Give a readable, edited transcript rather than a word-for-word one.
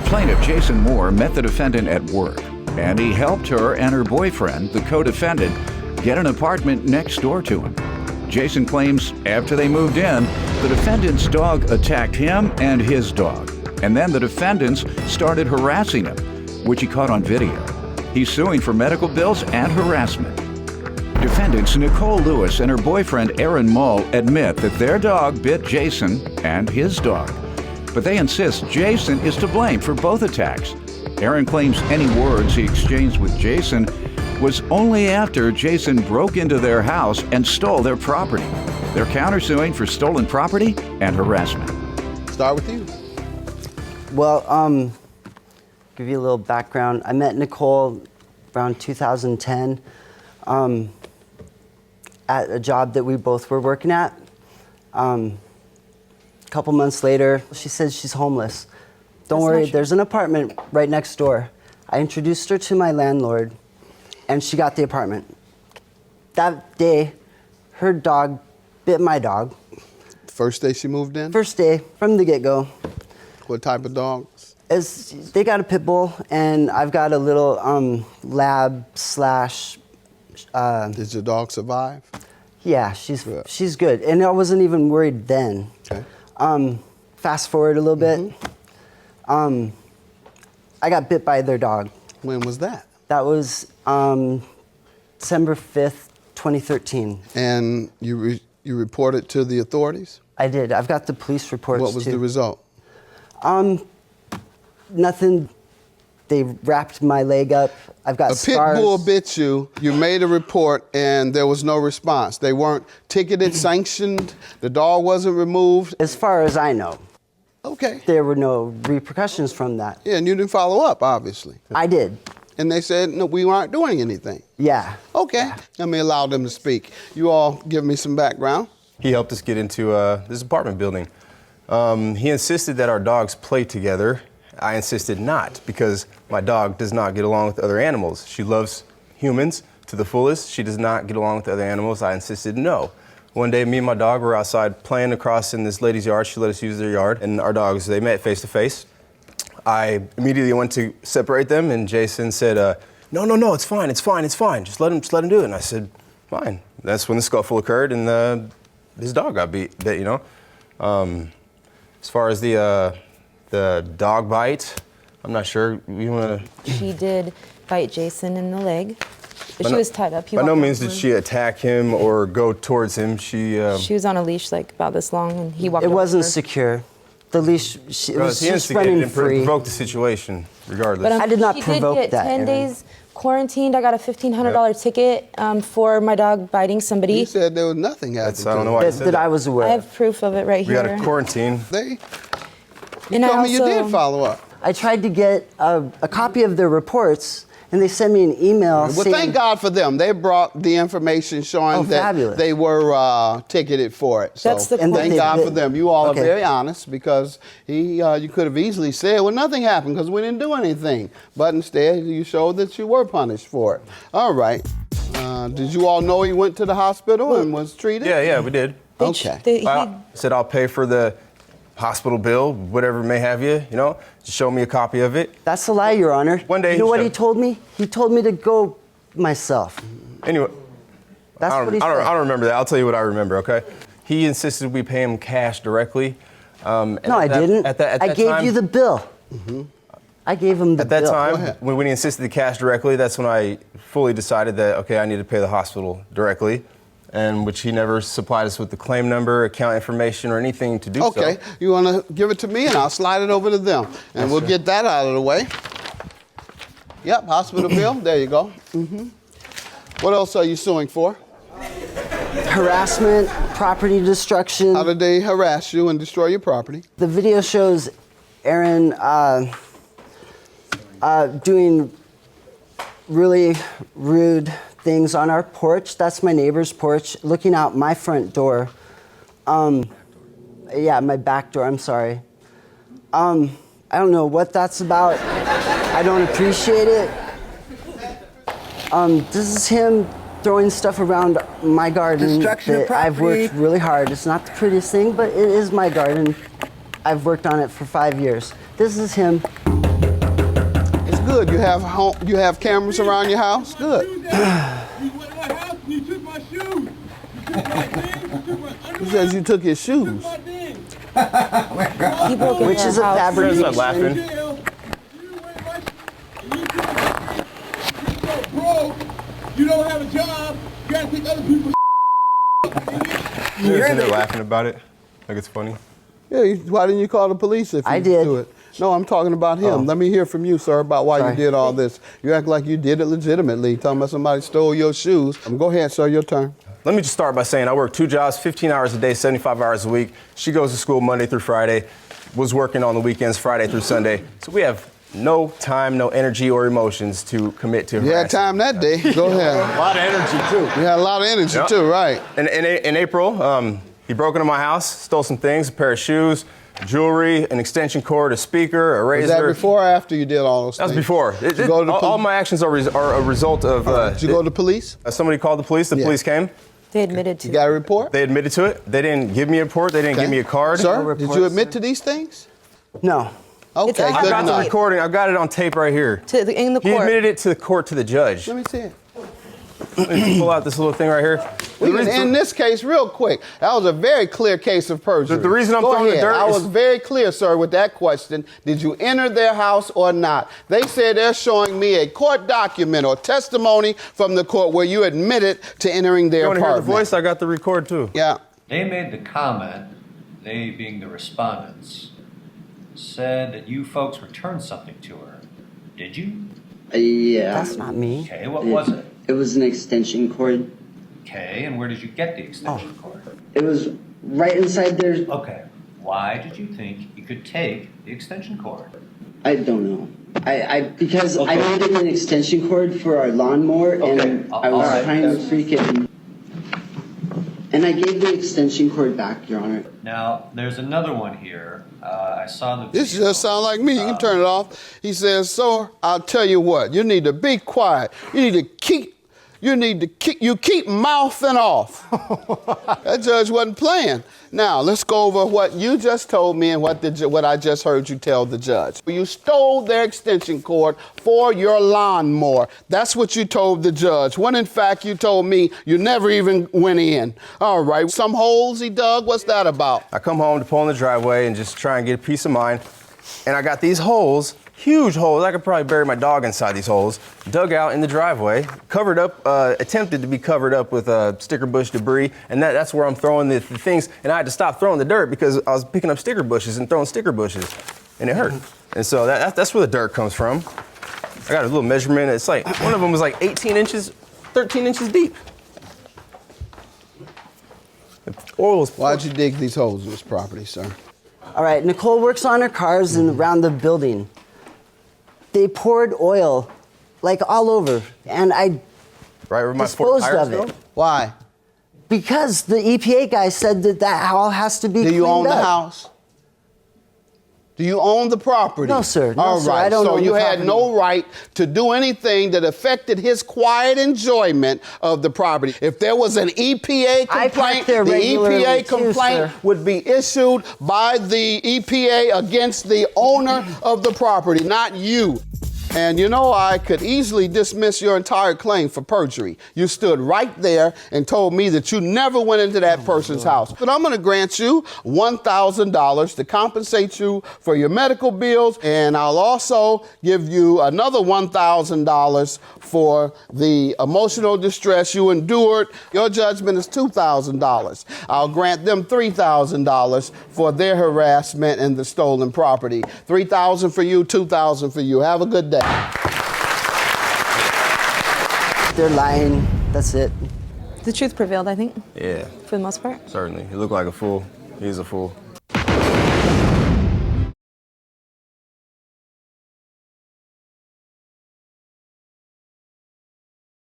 Plaintiff Jason Moore met the defendant at work, and he helped her and her boyfriend, the co-defendant, get an apartment next door to him. Jason claims after they moved in, the defendant's dog attacked him and his dog, and then the defendants started harassing him, which he caught on video. He's suing for medical bills and harassment. Defendants Nicole Lewis and her boyfriend Aaron Mull admit that their dog bit Jason and his dog, but they insist Jason is to blame for both attacks. Aaron claims any words he exchanged with Jason was only after Jason broke into their house and stole their property. They're countersuing for stolen property and harassment. Start with you. Well, give you a little background. I met Nicole around 2010 at a job that we both were working at. A couple months later, she says she's homeless. Don't worry, there's an apartment right next door. I introduced her to my landlord, and she got the apartment. That day, her dog bit my dog. First day she moved in? First day, from the get-go. What type of dogs? They got a pit bull, and I've got a little lab slash... Did your dog survive? Yeah, she's good, and I wasn't even worried then. Okay. Fast forward a little bit. I got bit by their dog. When was that? That was December 5th, 2013. And you reported to the authorities? I did. I've got the police reports, What was the result? Nothing. They wrapped my leg up. I've got scars. A pit bull bit you, you made a report, and there was no response. They weren't ticketed, sanctioned, the dog wasn't removed? As far as I know. Okay. There were no repercussions from that. Yeah, and you didn't follow up, obviously. I did. And they said, no, we weren't doing anything. Yeah. Okay, Yeah. Let me allow them to speak. You all give me some background. He helped us get into this apartment building. He insisted that our dogs play together. I insisted not, because my dog does not get along with other animals. She loves humans to the fullest. She does not get along with other animals. I insisted no. One day, me and my dog were outside playing across in this lady's yard. She let us use their yard, and our dogs, they met face to face. I immediately went to separate them, and Jason said, no, it's fine. Just let him do it. And I said, fine. That's when the scuffle occurred, and his dog got bit, you know. As far as the dog bite, I'm not sure. You want to? She did bite Jason in the leg, but she was tied up. By no means did she attack him or go towards him. She was on a leash like about this long, and he walked. It wasn't secure. The leash, it was just running free. Provoked the situation, regardless. But I did not she provoke did get that, 10 Aaron. days quarantined. I got a $1,500 ticket for my dog biting somebody. You said there was nothing happening. I don't know why you said that I was aware I of. have proof of it right We here. got a quarantine. You told me you did follow up. I tried to get a copy of their reports, and they sent me an email Well, saying... thank God for them. They brought the information showing that fabulous. they were ticketed for it. So That's the And thank they God did- for them. You all Okay. are very honest, because you could have easily said, well, nothing happened because we didn't do anything. But instead, you showed that you were punished for it. All right. Did you all know he went to the hospital and was treated? Yeah, we did. Okay. I said I'll pay for the hospital bill, whatever may have you, you know, just show me a copy of it. That's a lie, Your Honor. One day you know he what showed- he told me? He told me to go myself. Anyway, That's what he said. I don't remember that. I'll tell you what I remember, okay? He insisted we pay him cash directly. No, I didn't. I gave you the bill. I gave him the At that bill. time, when he insisted the cash directly, that's when I fully decided that, okay, I need to pay the hospital directly, and which he never supplied us with the claim number, account information, or anything to do so. Okay. You want to give it to me, and I'll slide it over to them. And we'll get that out of the way. Yep, hospital bill. There you go. What else are you suing for? Harassment, property destruction. How did they harass you and destroy your property? The video shows Aaron doing really rude things on our porch. That's my neighbor's porch, looking out my front door. Yeah, my back door, I'm sorry. I don't know what that's about. I don't appreciate it. This is him throwing stuff around my garden that I've worked really hard. It's not the prettiest thing, but it is my garden. I've worked on it for 5 years. This is him Good. You have cameras around your house? Good. You went to my house and you took my shoes. You took my things, you took my underwear. Who says you took his You took shoes? my things. He broke into Which is our a house. fabrication. Stop laughing. You don't have a job. You gotta take other people's. You're sitting there laughing about it, like it's funny. Yeah, why didn't you call the police if you I did. do it? No, I'm talking about him. Oh. Let me hear from you, sir, about why Sorry. you did all this. You act like you did it legitimately, talking about somebody stole your shoes. Go ahead, sir, your turn. Let me just start by saying I work 2 jobs, 15 hours a day, 75 hours a week. She goes to school Monday through Friday, was working on the weekends, Friday through Sunday. So we have no time, no energy or emotions to commit to You had harassment. time that day. Go ahead. A lot of energy, too. You had a lot of energy, Yep. too, right? In April, he broke into my house, stole some things, a pair of shoes, jewelry, an extension cord, a speaker, a razor. Was that before or after you did all those That was things? before. Did you go to the all my actions are a result of. Did you go to the police? Somebody called the police. The Yeah. police came. They admitted to You got a report? They admitted to it. They didn't give me a report. They didn't give me a card. Sir, No did you reports, admit sir. to these things? No. Okay, I I good got the enough. recording. I've got it on tape right here. in the He court. admitted it to the court, to the judge. Let me see it. Let me pull out this little thing right here. We can end this case real quick. That was a very clear case of perjury. The reason I'm Go throwing the ahead. dirt I is- was very clear, sir, with that question. Did you enter their house or not? They said they're showing me a court document or testimony from the court where you admitted to entering their You want to hear the apartment. voice? I got the record too. Yeah. They made the comment, they being the respondents, said that you folks returned something to her. Did you? Yeah. That's not me. Okay, what was it? It was an extension cord. Okay, and where did you get the extension cord? It was right inside there. Okay, why did you think you could take the extension cord? I don't know. Because I Okay. needed an extension cord for our lawnmower, Okay, and I was alright, trying to that's- freaking. And I gave the extension cord back, Your Honor. Now, there's another one here. I saw the This video. just sounds like me. You can turn it off. He says, "Sir, I'll tell you what. You need to be quiet. You keep mouthing off." That judge wasn't playing. Now, let's go over what you just told me and what I just heard you tell the judge. You stole their extension cord for your lawnmower. That's what you told the judge, when in fact you told me you never even went in. All right, some holes he dug, what's that about? I come home to pull in the driveway and just try and get a peace of mind. And I got these holes, huge holes. I could probably bury my dog inside these holes. Dug out in the driveway, covered up, attempted to be covered up with sticker bush debris. And that's where I'm throwing the things. And I had to stop throwing the dirt because I was picking up sticker bushes and throwing sticker bushes. And it hurt. And so that's where the dirt comes from. I got a little measurement. It's like, one of them was like 18 inches, 13 inches deep. The oil was Why'd you dig these holes in this property, sir? All right, Nicole works on her cars and around the building. They poured oil like all over, and I right where my four disposed tires of go. it. Why? Because the EPA guy said that all has to be Do you cleaned own the up. house? Do you own the property? No, sir. No, All sir. right. I don't so own you the had property. no right to do anything that affected his quiet enjoyment of the property. If there was an EPA I park complaint, there the regularly EPA too, complaint sir. would be issued by the EPA against the owner of the property, not you. And you know, I could easily dismiss your entire claim for perjury. You stood right there and told me that you never went into that person's house. But I'm gonna grant you $1,000 to compensate you for your medical bills, and I'll also give you another $1,000 for the emotional distress you endured. Your judgment is $2,000. I'll grant them $3,000 for their harassment and the stolen property. $3,000 for you, $2,000 for you. Have a good day. They're lying. That's it. The truth prevailed, I think, Yeah, for the most part. certainly. He looked like a fool. He's a fool.